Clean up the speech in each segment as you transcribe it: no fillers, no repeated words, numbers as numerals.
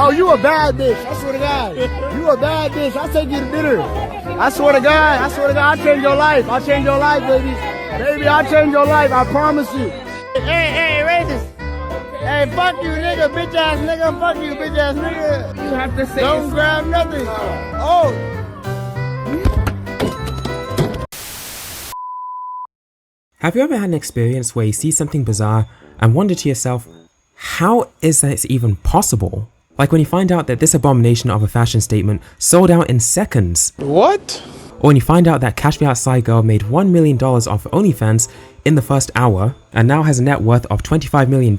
Oh, you a bad bitch. I swear to God. You a bad bitch. I'll take you to dinner. I swear to God. I swear to God. I'll change your life. I'll change your life, baby. Baby, I'll change your life. I promise you. Hey, racist. Hey, fuck you, nigga. Bitch ass nigga. Fuck you, bitch ass nigga. You have to say don't grab nothing. Oh. Have you ever had an experience where you see something bizarre and wonder to yourself, how is this even possible? Like when you find out that this abomination of a fashion statement sold out in seconds. What? Or when you find out that Cash Me Outside girl made $1 million off OnlyFans in the first hour and now has a net worth of $25 million.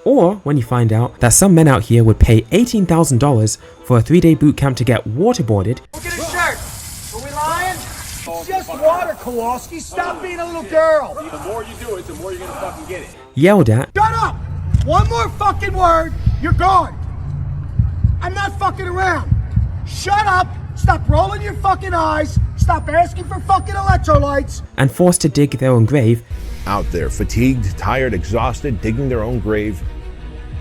Or when you find out that some men out here would pay $18,000 for a 3-day boot camp to get waterboarded. Look at his shirt. Are we lying? It's just water, Kowalski. Stop being a little girl. The more you do it, the more you're gonna fucking get it. Yelled at. Shut up! One more fucking word, you're gone. I'm not fucking around. Shut up, stop rolling your fucking eyes, stop asking for fucking electrolytes. And forced to dig their own grave. Out there, fatigued, tired, exhausted, digging their own grave,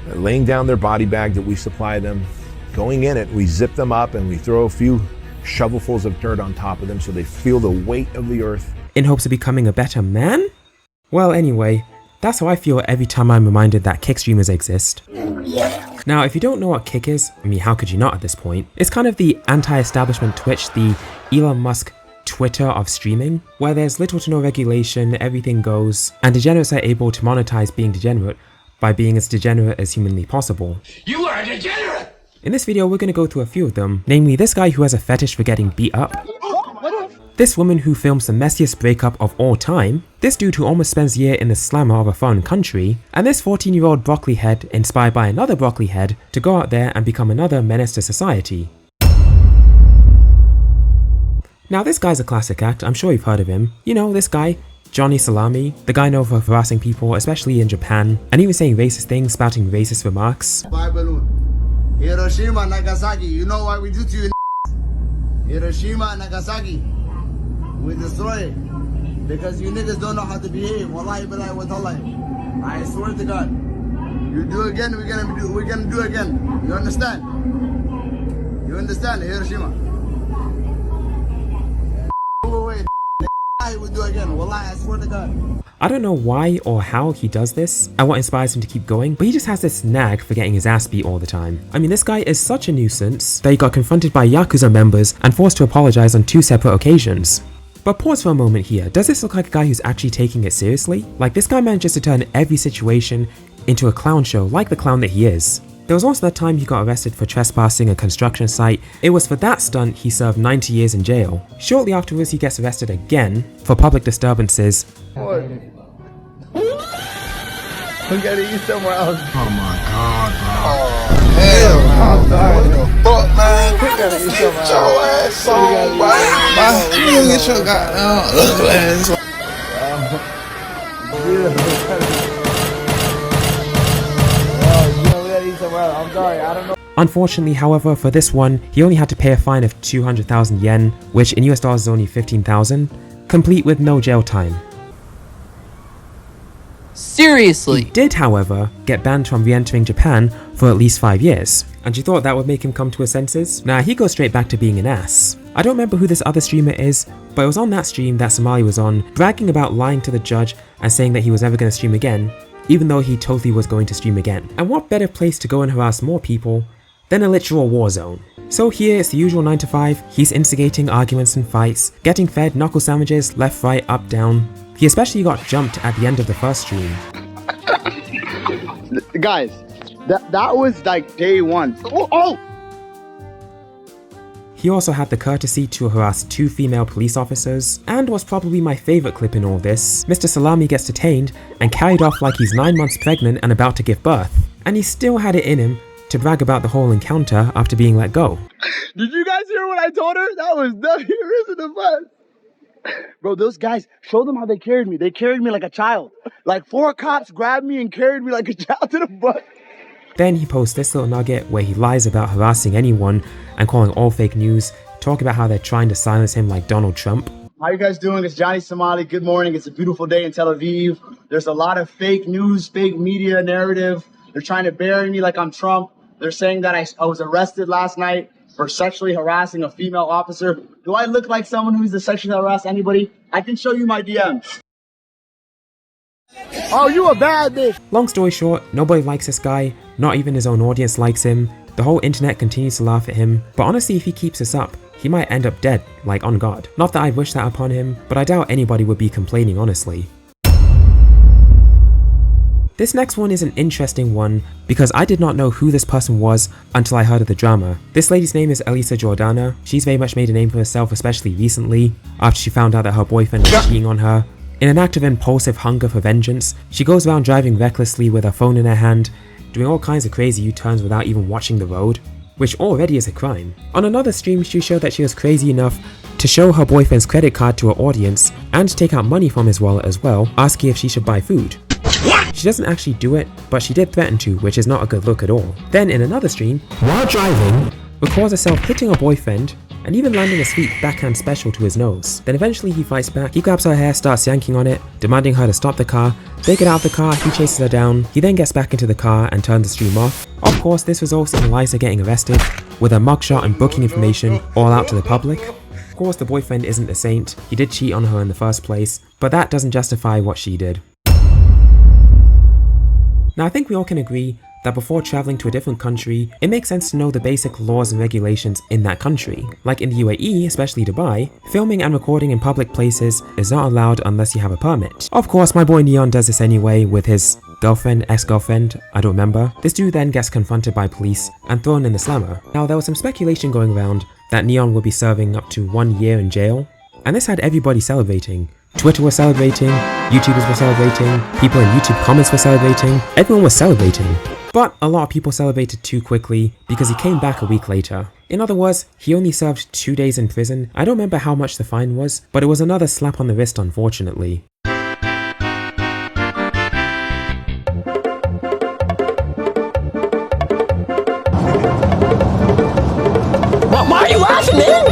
laying down their body bag that we supply them, going in it, we zip them up and we throw a few shovelfuls of dirt on top of them so they feel the weight of the earth. In hopes of becoming a better man? Well, anyway, that's how I feel every time I'm reminded that kick streamers exist. Now, if you don't know what kick is, I mean, how could you not at this point? It's kind of the anti-establishment Twitch, the Elon Musk Twitter of streaming, where there's little to no regulation, everything goes, and degenerates are able to monetize being degenerate by being as degenerate as humanly possible. You are a degenerate! In this video, we're going to go through a few of them, namely this guy who has a fetish for getting beat up, this woman who films the messiest breakup of all time, this dude who almost spends a year in the slammer of a foreign country, and this 14-year-old broccoli head inspired by another broccoli head to go out there and become another menace to society. Now this guy's a classic act, I'm sure you've heard of him. You know, this guy, Johnny Salami, the guy known for harassing people, especially in Japan, and even saying racist things, spouting racist remarks. Hiroshima, Nagasaki, you know what we do to you? Hiroshima, Nagasaki, we destroy it because you niggas don't know how to behave. Wallahi billahi wa tallahi. I swear to God, you do again, we're gonna do again. You understand? You understand, Hiroshima? We do again. Wallahi, I swear to God. I don't know why or how he does this and what inspires him to keep going, but he just has this nag for getting his ass beat all the time. I mean, this guy is such a nuisance that he got confronted by Yakuza members and forced to apologize on 2 separate occasions. But pause for a moment here, does this look like a guy who's actually taking it seriously? Like, this guy manages to turn every situation into a clown show like the clown that he is. There was also that time he got arrested for trespassing a construction site. It was for that stunt he served 90 years in jail. Shortly afterwards he gets arrested again for public disturbances. We gotta eat somewhere else. Oh my god, bro. Oh, hell. I'm sorry. What the fuck, man? We gotta eat somewhere Get your ass on, man. You get your goddamn ass on. I'm sorry, I don't know. Unfortunately, however, for this one, he only had to pay a fine of 200,000 yen, which in US dollars is only 15,000, complete with no jail time. Seriously? He did, however, get banned from re-entering Japan for at least 5 years. And you thought that would make him come to his senses? Nah, he goes straight back to being an ass. I don't remember who this other streamer is, but it was on that stream that Somali was on, bragging about lying to the judge and saying that he was never going to stream again, even though he totally was going to stream again. And what better place to go and harass more people than a literal war zone? So here it's the usual 9 to 5, he's instigating arguments and fights, getting fed knuckle sandwiches left, right, up, down. He especially got jumped at the end of the first stream. Guys, that was like day 1. Oh! He also had the courtesy to harass 2 female police officers, and was probably my favourite clip in all this. Mr. Salami gets detained and carried off like he's 9 months pregnant and about to give birth. And he still had it in him to brag about the whole encounter after being let go. Did you guys hear what I told her? That was the bus. Bro, those guys, show them how they carried me. They carried me like a child. Like 4 cops grabbed me and carried me like a child to the bus. Then he posts this little nugget where he lies about harassing anyone and calling all fake news, talking about how they're trying to silence him like Donald Trump. How you guys doing? It's Johnny Somali. Good morning. It's a beautiful day in Tel Aviv. There's a lot of fake news, fake media narrative They're trying to bury me like I'm Trump. They're saying that I was arrested last night for sexually harassing a female officer. Do I look like someone who needs to sexually harass anybody? I can show you my DMs. Oh, you a bad bitch. Long story short, nobody likes this guy, not even his own audience likes him. The whole internet continues to laugh at him, but honestly, if he keeps this up, he might end up dead, like on God. Not that I'd wish that upon him, but I doubt anybody would be complaining honestly. This next one is an interesting one because I did not know who this person was until I heard of the drama. This lady's name is Eliza Jordana. She's very much made a name for herself, especially recently, after she found out that her boyfriend was cheating on her. In an act of impulsive hunger for vengeance, she goes around driving recklessly with her phone in her hand, doing all kinds of crazy U-turns without even watching the road, which already is a crime. On another stream, she showed that she was crazy enough to show her boyfriend's credit card to her audience and take out money from his wallet as well, asking if she should buy food. She doesn't actually do it, but she did threaten to, which is not a good look at all. Then in another stream, while driving, records herself hitting her boyfriend and even landing a sweet backhand special to his nose. Then eventually he fights back, he grabs her hair, starts yanking on it, demanding her to stop the car. They get out of the car, he chases her down, he then gets back into the car and turns the stream off. Of course, this results in Eliza getting arrested, with her mugshot and booking information all out to the public. Of course, the boyfriend isn't a saint, he did cheat on her in the first place, but that doesn't justify what she did. Now I think we all can agree that before traveling to a different country, it makes sense to know the basic laws and regulations in that country. Like in the UAE, especially Dubai, filming and recording in public places is not allowed unless you have a permit. Of course, my boy Neon does this anyway with his girlfriend, ex-girlfriend, I don't remember. This dude then gets confronted by police and thrown in the slammer. Now there was some speculation going around that Neon would be serving up to 1 year in jail, and this had everybody celebrating. Twitter was celebrating, YouTubers were celebrating, people in YouTube comments were celebrating, everyone was celebrating. But a lot of people celebrated too quickly because he came back a week later. In other words, he only served 2 days in prison. I don't remember how much the fine was, but it was another slap on the wrist unfortunately. Why are you laughing, man?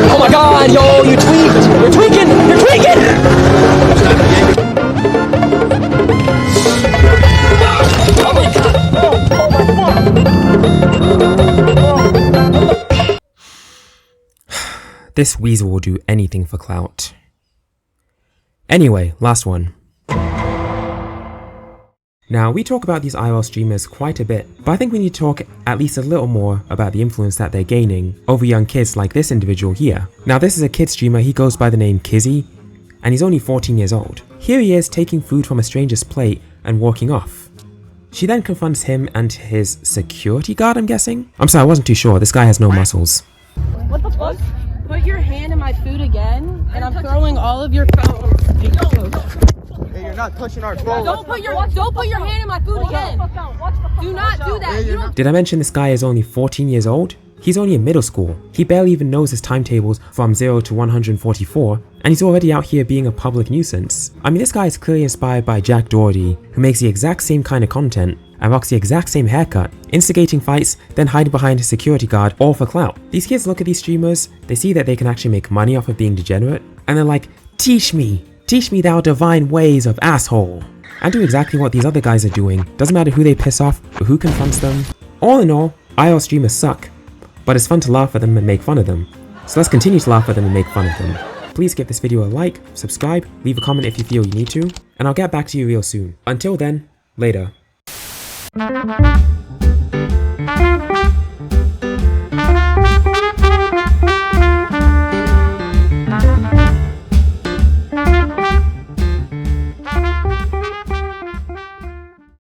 Oh my god, yo, you tweaked! You're tweaking! You're tweaking! Oh my god! This weasel will do anything for clout. Anyway, last one. Now, we talk about these IRL streamers quite a bit, but I think we need to talk at least a little more about the influence that they're gaining over young kids like this individual here. Now, this is a kid streamer, he goes by the name Kizzy, and he's only 14 years old. Here he is taking food from a stranger's plate and walking off. She then confronts him and his security guard, I'm guessing? I'm sorry, I wasn't too sure, this guy has no muscles. What the fuck? Put your hand in my food again, and I'm throwing all of your phones. Hey, you're not touching our phone. Don't put your hand in my food again. Do not do that. You don't. Did I mention this guy is only 14 years old? He's only in middle school. He barely even knows his timetables from 0 to 144, and he's already out here being a public nuisance. I mean, this guy is clearly inspired by Jack Doherty, who makes the exact same kind of content and rocks the exact same haircut, instigating fights, then hiding behind a security guard, all for clout. These kids look at these streamers, they see that they can actually make money off of being degenerate, and they're like, teach me thou divine ways of asshole. And do exactly what these other guys are doing. Doesn't matter who they piss off or who confronts them. All in all, IRL streamers suck, but it's fun to laugh at them and make fun of them. So let's continue to laugh at them and make fun of them. Please give this video a like, subscribe, leave a comment if you feel you need to, and I'll get back to you real soon. Until then, later.